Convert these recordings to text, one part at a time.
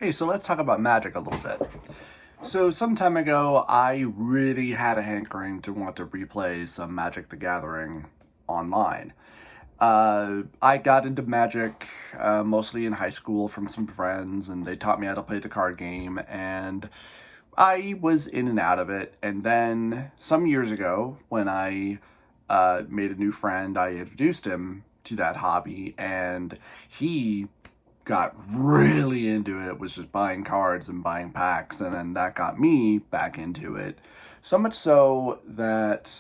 Hey, so let's talk about magic a little bit. So some time ago, I really had a hankering to want to replay some Magic the Gathering online. I got into Magic mostly in high school from some friends, and they taught me how to play the card game, and I was in and out of it. And then some years ago, when I made a new friend, I introduced him to that hobby, and he got really into it, was just buying cards and buying packs, and then that got me back into it. So much so that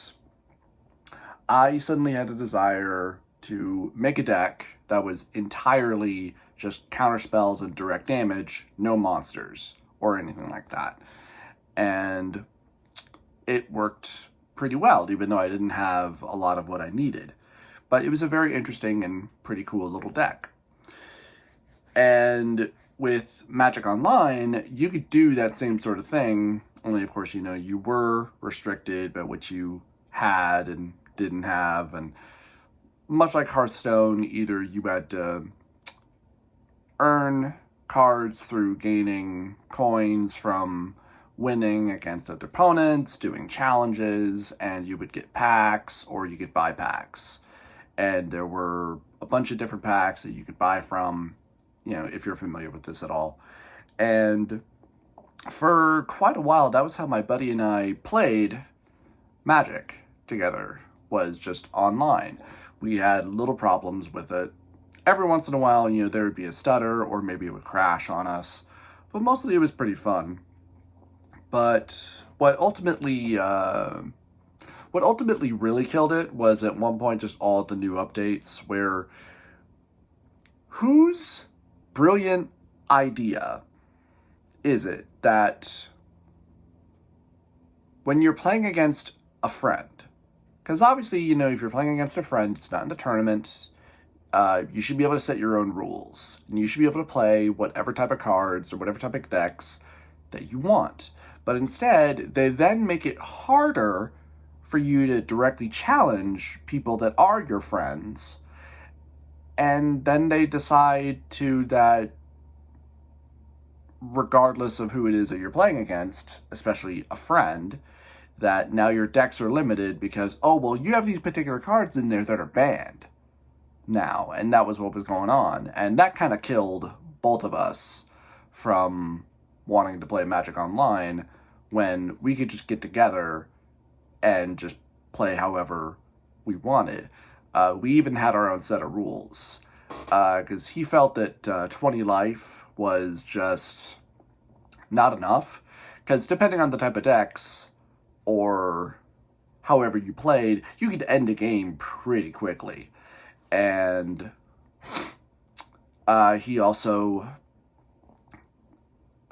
I suddenly had a desire to make a deck that was entirely just counter spells and direct damage, no monsters or anything like that. And it worked pretty well, even though I didn't have a lot of what I needed. But it was a very interesting and pretty cool little deck. And with Magic Online, you could do that same sort of thing, only of course, you were restricted by what you had and didn't have. And much like Hearthstone, either you had to earn cards through gaining coins from winning against other opponents, doing challenges, and you would get packs or you could buy packs. And there were a bunch of different packs that you could buy from, if you're familiar with this at all. And for quite a while, that was how my buddy and I played Magic together, was just online. We had little problems with it. Every once in a while, there would be a stutter or maybe it would crash on us, but mostly it was pretty fun. But what ultimately really killed it was at one point just all the new updates where whose brilliant idea is it that when you're playing against a friend, because obviously, if you're playing against a friend, it's not in a tournament, you should be able to set your own rules. And you should be able to play whatever type of cards or whatever type of decks that you want. But instead, they then make it harder for you to directly challenge people that are your friends. And then they decide that regardless of who it is that you're playing against, especially a friend, that now your decks are limited because, oh, well, you have these particular cards in there that are banned now. And that was what was going on. And that kind of killed both of us from wanting to play Magic Online when we could just get together and just play however we wanted. We even had our own set of rules because he felt that 20 life was just not enough, because depending on the type of decks or however you played, you could end a game pretty quickly. And he also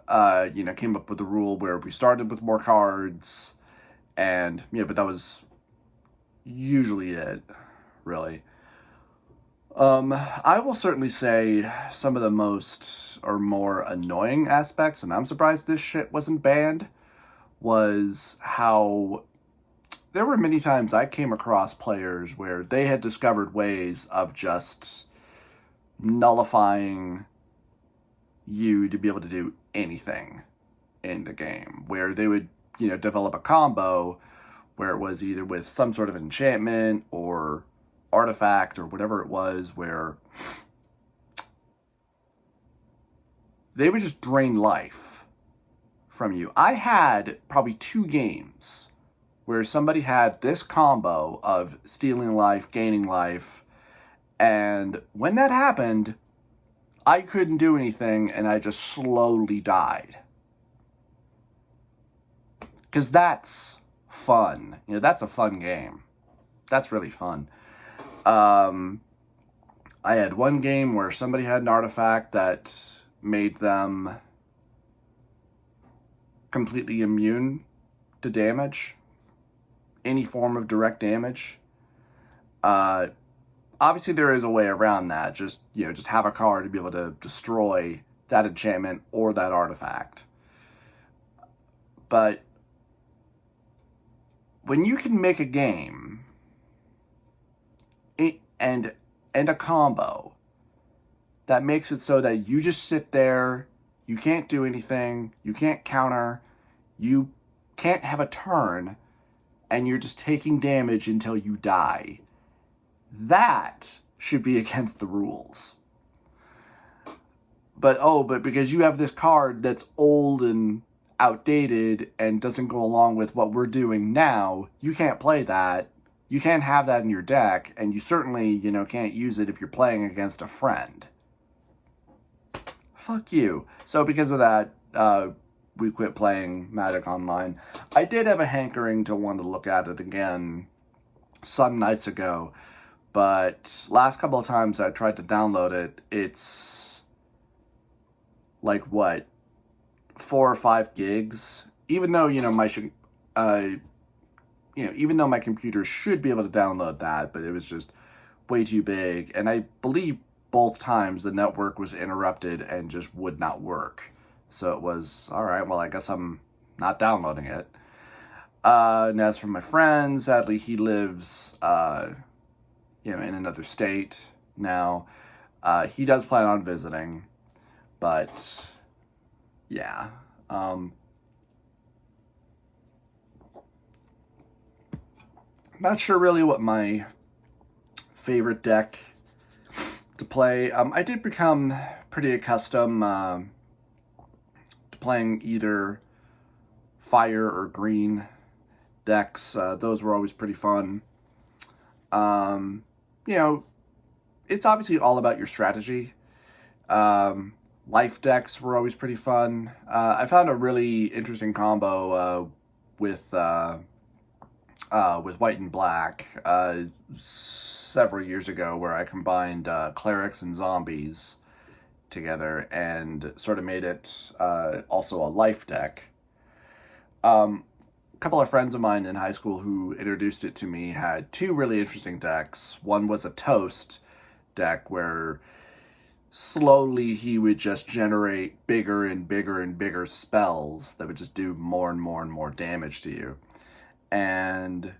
came up with a rule where we started with more cards, and but that was usually it, really. I will certainly say some of the most or more annoying aspects, and I'm surprised this shit wasn't banned, was how there were many times I came across players where they had discovered ways of just nullifying you to be able to do anything in the game, where they would, develop a combo where it was either with some sort of enchantment or artifact or whatever it was, where they would just drain life from you. I had probably 2 games where somebody had this combo of stealing life, gaining life, and when that happened, I couldn't do anything and I just slowly died. Because that's fun. That's a fun game. That's really fun. I had one game where somebody had an artifact that made them completely immune to damage, any form of direct damage. Obviously there is a way around that. Just have a card to be able to destroy that enchantment or that artifact. But when you can make a game and a combo that makes it so that you just sit there You can't do anything. You can't counter. You can't have a turn. And you're just taking damage until you die. That should be against the rules. But because you have this card that's old and outdated and doesn't go along with what we're doing now, you can't play that. You can't have that in your deck, and you certainly, can't use it if you're playing against a friend. Fuck you. So because of that, we quit playing Magic Online. I did have a hankering to want to look at it again some nights ago, but last couple of times I tried to download it, it's like, 4 or 5 gigs? Even though, even though my computer should be able to download that, but it was just way too big. And I believe both times the network was interrupted and just would not work. So it was, all right, well, I guess I'm not downloading it. And as for my friend, sadly, he lives, in another state now. He does plan on visiting, but yeah. Not sure really what my favorite deck to play. I did become pretty accustomed to playing either fire or green decks. Those were always pretty fun. It's obviously all about your strategy. Life decks were always pretty fun. I found a really interesting combo with white and black several years ago, where I combined clerics and zombies together and sort of made it also a life deck. A couple of friends of mine in high school who introduced it to me had 2 really interesting decks. One was a toast deck where slowly he would just generate bigger and bigger and bigger spells that would just do more and more and more damage to you. And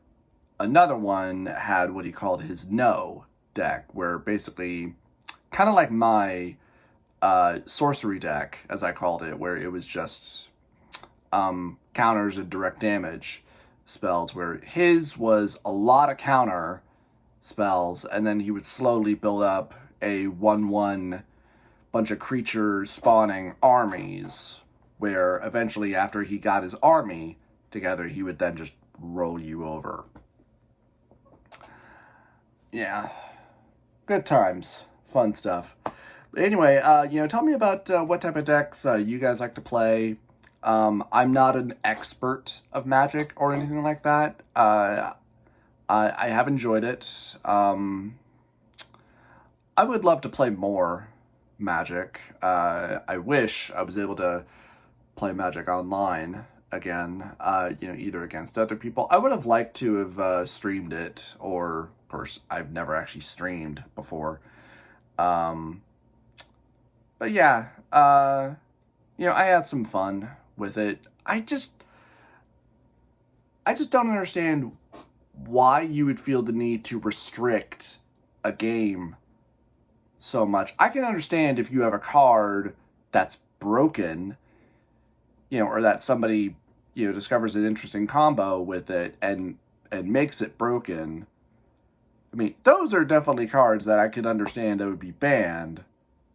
another one had what he called his no deck, where basically, kind of like my sorcery deck, as I called it, where it was just counters and direct damage spells, where his was a lot of counter spells, and then he would slowly build up a 1/1 bunch of creatures spawning armies, where eventually, after he got his army together, he would then just roll you over. Yeah. Good times. Fun stuff. But anyway, tell me about what type of decks you guys like to play. I'm not an expert of Magic or anything like that. I have enjoyed it. I would love to play more Magic. I wish I was able to play Magic Online again, either against other people. I would have liked to have streamed it, or, of course, I've never actually streamed before. But yeah, I had some fun with it. I just don't understand why you would feel the need to restrict a game so much. I can understand if you have a card that's broken, or that somebody, discovers an interesting combo with it and makes it broken. I mean, those are definitely cards that I could understand that would be banned,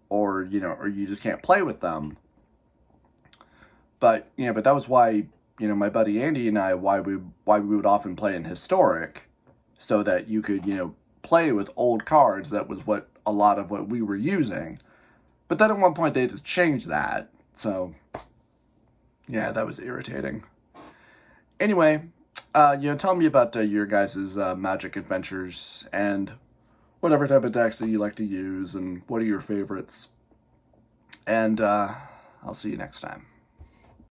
or you just can't play with them. But, but that was why, my buddy Andy and I, why we would often play in Historic, so that you could, play with old cards. That was a lot of what we were using. But then at one point they just changed that. So, yeah, that was irritating. Anyway, tell me about your guys' Magic adventures and whatever type of decks that you like to use and what are your favorites. And I'll see you next time.